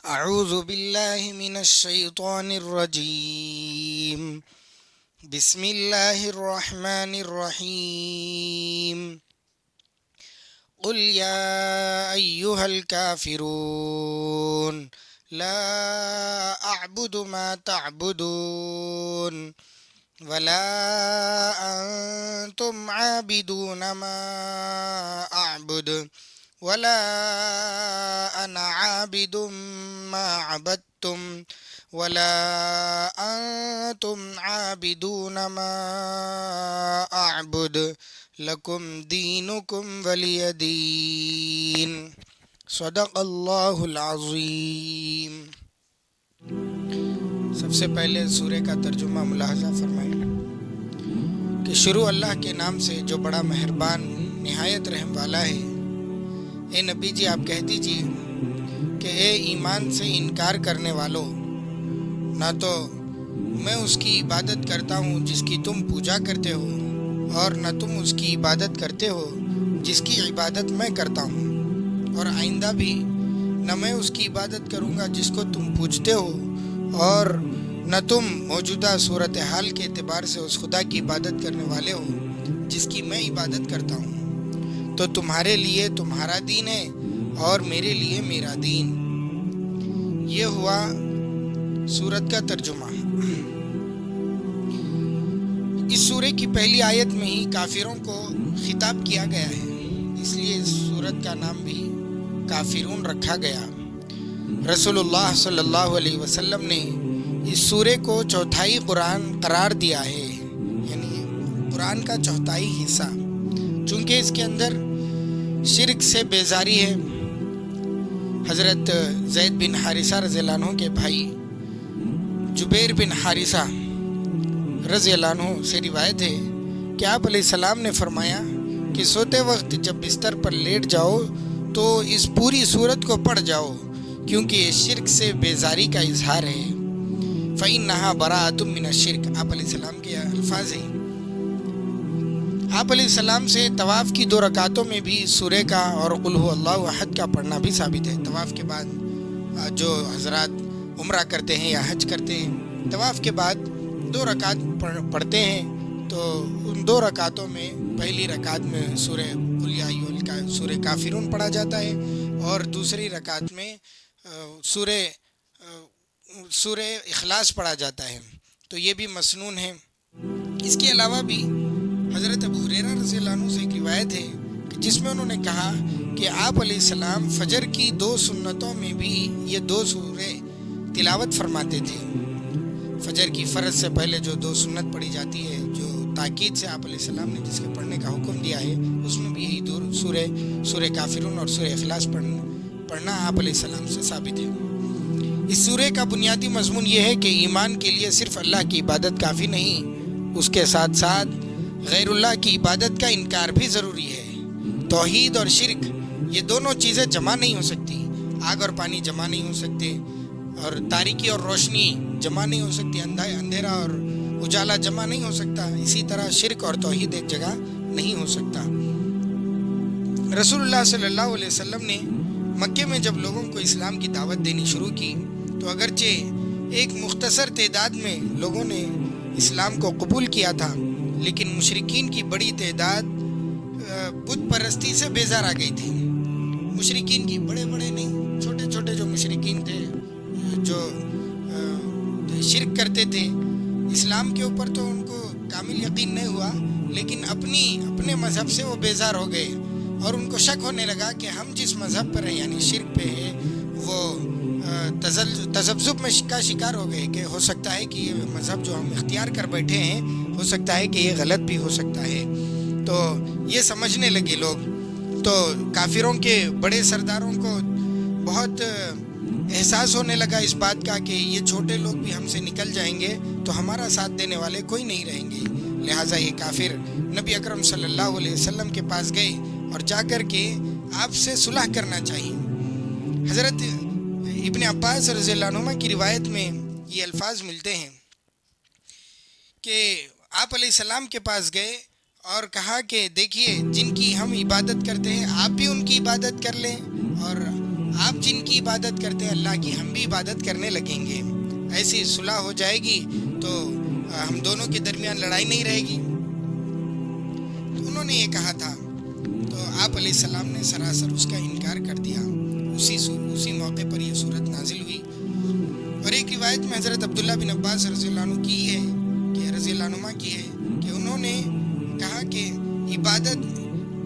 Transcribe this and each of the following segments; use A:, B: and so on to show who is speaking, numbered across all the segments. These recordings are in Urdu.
A: أعوذ بالله من الشيطان الرجيم. بسم الله الرحمن الرحيم. قل يا أيها الكافرون لا أعبد ما تعبدون ولا أنتم عابدون ما أعبد ولا أنا عابد ما عبدتم ولا أنتم عابدون ما أعبد لكم دينكم ولي دين. صدق اللہ العظیم. سب سے پہلے سورہ کا ترجمہ ملاحظہ فرمائیں کہ شروع اللہ کے نام سے جو بڑا مہربان نہایت رحم والا ہے. اے نبی جی آپ کہہ دیجیے کہ اے ایمان سے انکار کرنے والوں، نہ تو میں اس کی عبادت کرتا ہوں جس کی تم پوجا کرتے ہو، اور نہ تم اس کی عبادت کرتے ہو جس کی عبادت میں کرتا ہوں، اور آئندہ بھی نہ میں اس کی عبادت کروں گا جس کو تم پوجتے ہو، اور نہ تم موجودہ صورتحال کے اعتبار سے اس خدا کی عبادت کرنے والے ہو جس کی میں عبادت کرتا ہوں. تو تمہارے لیے تمہارا دین ہے اور میرے لیے میرا دین. یہ ہوا سورت کا ترجمہ. اس سورہ کی پہلی آیت میں ہی کافروں کو خطاب کیا گیا ہے، اس لیے اس سورت کا نام بھی کافرون رکھا گیا. رسول اللہ صلی اللہ علیہ وسلم نے اس سورہ کو چوتھائی قرآن قرار دیا ہے، یعنی قرآن کا چوتھائی حصہ، چونکہ اس کے اندر شرک سے بیزاری ہے. حضرت زید بن حارثہ رضی اللہ عنہ کے بھائی جبیر بن حارثہ رضی اللہ عنہ سے روایت ہے کہ آپ علیہ السلام نے فرمایا کہ سوتے وقت جب بستر پر لیٹ جاؤ تو اس پوری سورت کو پڑھ جاؤ، کیونکہ یہ شرک سے بیزاری کا اظہار ہے. فَإِنَّهَا بَرَاءَةٌ مِّنَ الشِّرْكِ آپ علیہ السلام کے الفاظ ہیں. آپ علیہ السلام سے طواف کی 2 رکعتوں میں بھی سورہ کا اور قل هو اللہ احد کا پڑھنا بھی ثابت ہے. طواف کے بعد جو حضرات عمرہ کرتے ہیں یا حج کرتے ہیں، طواف کے بعد 2 رکعت پڑھتے ہیں، تو ان 2 رکعتوں میں پہلی رکعت میں سورہ قل یا ایھا سورہ کافرون پڑھا جاتا ہے، اور دوسری رکعت میں سورہ اخلاص پڑھا جاتا ہے. تو یہ بھی مسنون ہے. اس کے علاوہ بھی حضرت ابو ہریرہ رضی اللہ عنہ سے ایک روایت ہے کہ جس میں انہوں نے کہا کہ آپ علیہ السلام فجر کی 2 سنتوں میں بھی یہ 2 سورے تلاوت فرماتے تھے. فجر کی فرض سے پہلے جو 2 سنت پڑھی جاتی ہے، جو تاکید سے آپ علیہ السلام نے جس کے پڑھنے کا حکم دیا ہے، اس میں بھی یہی 2 سورہ کافرون اور سورہ اخلاص پڑھنا آپ علیہ السلام سے ثابت ہے. اس سورہ کا بنیادی مضمون یہ ہے کہ ایمان کے لیے صرف اللہ کی عبادت کافی نہیں، اس کے ساتھ ساتھ غیر اللہ کی عبادت کا انکار بھی ضروری ہے. توحید اور شرک یہ دونوں چیزیں جمع نہیں ہو سکتی. آگ اور پانی جمع نہیں ہو سکتے، اور تاریکی اور روشنی جمع نہیں ہو سکتی، اندھیرا اور اجالا جمع نہیں ہو سکتا. اسی طرح شرک اور توحید ایک جگہ نہیں ہو سکتا. رسول اللہ صلی اللہ علیہ وسلم نے مکے میں جب لوگوں کو اسلام کی دعوت دینی شروع کی تو اگرچہ ایک مختصر تعداد میں لوگوں نے اسلام کو قبول کیا تھا، لیکن مشرکین کی بڑی تعداد بت پرستی سے بیزار آ گئی تھی. مشرکین کی بڑے نہیں، چھوٹے چھوٹے جو مشرکین تھے، جو شرک کرتے تھے، اسلام کے اوپر تو ان کو کامل یقین نہیں ہوا، لیکن اپنے مذہب سے وہ بیزار ہو گئے، اور ان کو شک ہونے لگا کہ ہم جس مذہب پر ہیں یعنی شرک پہ ہے، وہ تذبذب میں کا شکار ہو گئے کہ ہو سکتا ہے کہ یہ مذہب جو ہم اختیار کر بیٹھے ہیں ہو سکتا ہے کہ یہ غلط بھی ہو سکتا ہے. تو یہ سمجھنے لگے لوگ. تو کافروں کے بڑے سرداروں کو بہت احساس ہونے لگا اس بات کا کہ یہ چھوٹے لوگ بھی ہم سے نکل جائیں گے تو ہمارا ساتھ دینے والے کوئی نہیں رہیں گے. لہٰذا یہ کافر نبی اکرم صلی اللہ علیہ وسلم کے پاس گئے اور جا کر کے آپ سے صلح کرنا چاہیے. حضرت ابن عباس رضی اللہ عنہ کی روایت میں یہ الفاظ ملتے ہیں کہ آپ علیہ السلام کے پاس گئے اور کہا کہ دیکھیے جن کی ہم عبادت کرتے ہیں آپ بھی ان کی عبادت کر لیں، اور آپ جن کی عبادت کرتے ہیں اللہ کی ہم بھی عبادت کرنے لگیں گے. ایسی صلح ہو جائے گی تو ہم دونوں کے درمیان لڑائی نہیں رہے گی. تو انہوں نے یہ کہا تھا تو آپ علیہ السلام نے سراسر اس کا انکار کر دیا. اسی موقع پر یہ صورت نازل ہوئی. اور ایک روایت میں حضرت عبداللہ بن عباس رضی اللہ عنہ کی ہے کہ انہوں نے کہا کہ عبادت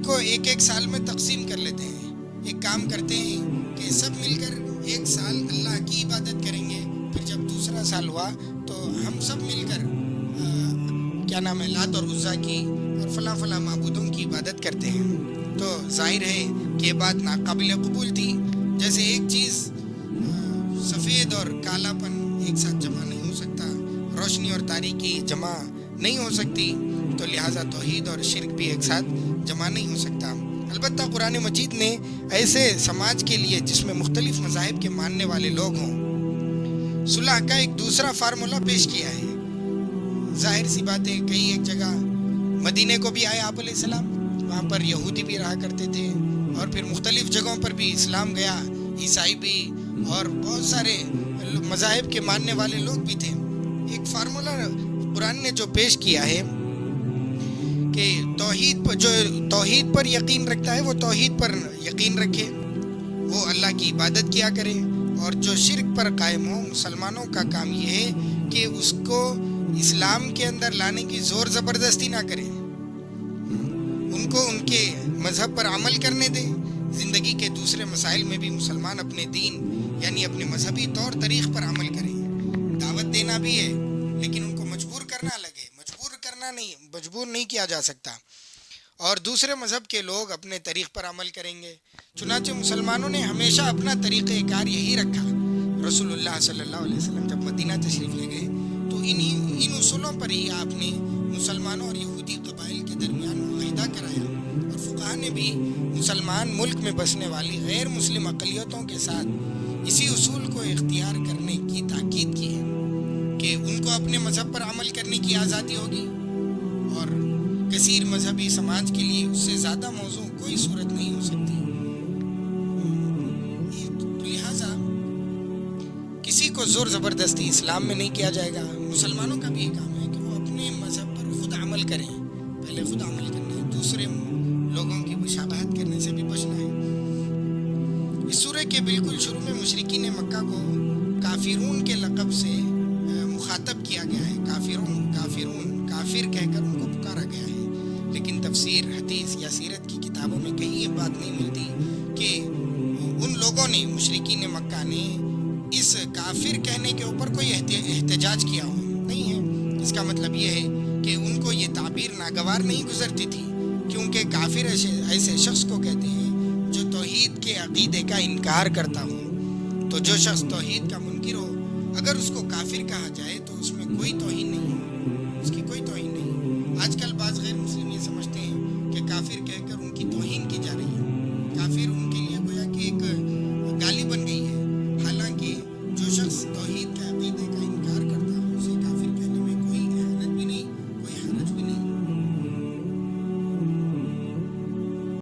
A: کو ایک سال میں تقسیم کر لیتے ہیں. ایک کام کرتے ہیں کہ سب مل کر ایک سال اللہ کی عبادت کریں گے, پھر جب دوسرا سال ہوا تو ہم سب مل کر لات اور عزا کی اور فلاں معبودوں کی عبادت کرتے ہیں. تو ظاہر ہے کہ یہ بات ناقابل قبول تھی. جیسے ایک چیز سفید اور کالا پن ایک ساتھ جمع نہیں ہو سکتا, روشنی اور تاریکی جمع نہیں ہو سکتی, تو لہٰذا توحید اور شرک بھی ایک ساتھ جمع نہیں ہو سکتا. البتہ قرآن مجید نے ایسے سماج کے لیے جس میں مختلف مذاہب کے ماننے والے لوگ ہوں صلح کا ایک دوسرا فارمولہ پیش کیا ہے. ظاہر سی بات ہے, کئی ایک جگہ مدینے کو بھی آئے آپ علیہ السلام, وہاں پر یہودی بھی رہا کرتے تھے, اور پھر مختلف جگہوں پر بھی اسلام گیا, عیسائی بھی, اور بہت سارے مذاہب کے ماننے والے لوگ بھی تھے. ایک فارمولہ قرآن نے جو پیش کیا ہے کہ توحید پر یقین رکھتا ہے وہ توحید پر یقین رکھے, وہ اللہ کی عبادت کیا کرے, اور جو شرک پر قائم ہو مسلمانوں کا کام یہ ہے کہ اس کو اسلام کے اندر لانے کی زور زبردستی نہ کرے, ان کو ان کے مذہب پر عمل کرنے دے. زندگی کے دوسرے مسائل میں بھی مسلمان اپنے دین یعنی اپنے مذہبی طور طریق پر عمل کریں. دعوت دینا بھی ہے لیکن ان کو مجبور کرنا لگے, مجبور نہیں کیا جا سکتا. اور دوسرے مذہب کے لوگ اپنے طریق پر عمل کریں گے. چنانچہ مسلمانوں نے ہمیشہ اپنا طریقہ کار یہی رکھا. رسول اللہ صلی اللہ علیہ وسلم جب مدینہ تشریف لے گئے تو ان اصولوں پر ہی آپ نے مسلمانوں اور یہودی قبائل کے درمیان معاہدہ کرایا, اور فقہاء نے بھی مسلمان ملک میں بسنے والی غیر مسلم اقلیتوں کے ساتھ اسی اصول کو اختیار کرنے کی تاکید کی ہے کہ ان کو اپنے مذہب پر عمل کرنے کی آزادی ہوگی, اور کثیر مذہبی سماج کے لیے اس سے زیادہ موضوع کوئی صورت نہیں ہو سکتی. لہٰذا کسی کو زور زبردستی اسلام میں نہیں کیا جائے گا. مسلمانوں کا بھی یہ کام ہے کہ وہ اپنے مذہب پر خود عمل کریں. پہلے خود عمل کرنا ہے, دوسرے لوگوں کی مشابہت کرنے سے بھی بچنا ہے. اس سورہ کے بالکل شروع میں مشرکین مکہ کو کافرون کے لقب سے مخاطب کیا گیا ہے. کافر کہہ کر ان کو پکارا گیا ہے. لیکن تفسیر, حدیث یا سیرت کی کتابوں میں کہیں یہ بات نہیں ملتی کہ ان لوگوں نے, مشرکین مکہ نے, اس کافر کہنے کے اوپر کوئی احتجاج کیا ہو. نہیں ہے. اس کا مطلب یہ ہے کہ ان کو یہ تعبیر ناگوار نہیں گزرتی تھی, کیونکہ کافر ایسے شخص کو کہتے ہیں جو توحید کے عقیدے کا انکار کرتا ہو. تو جو شخص توحید کا منکر ہو, اگر اس کو کافر کہا جائے تو اس میں کوئی توہین نہیں ہے.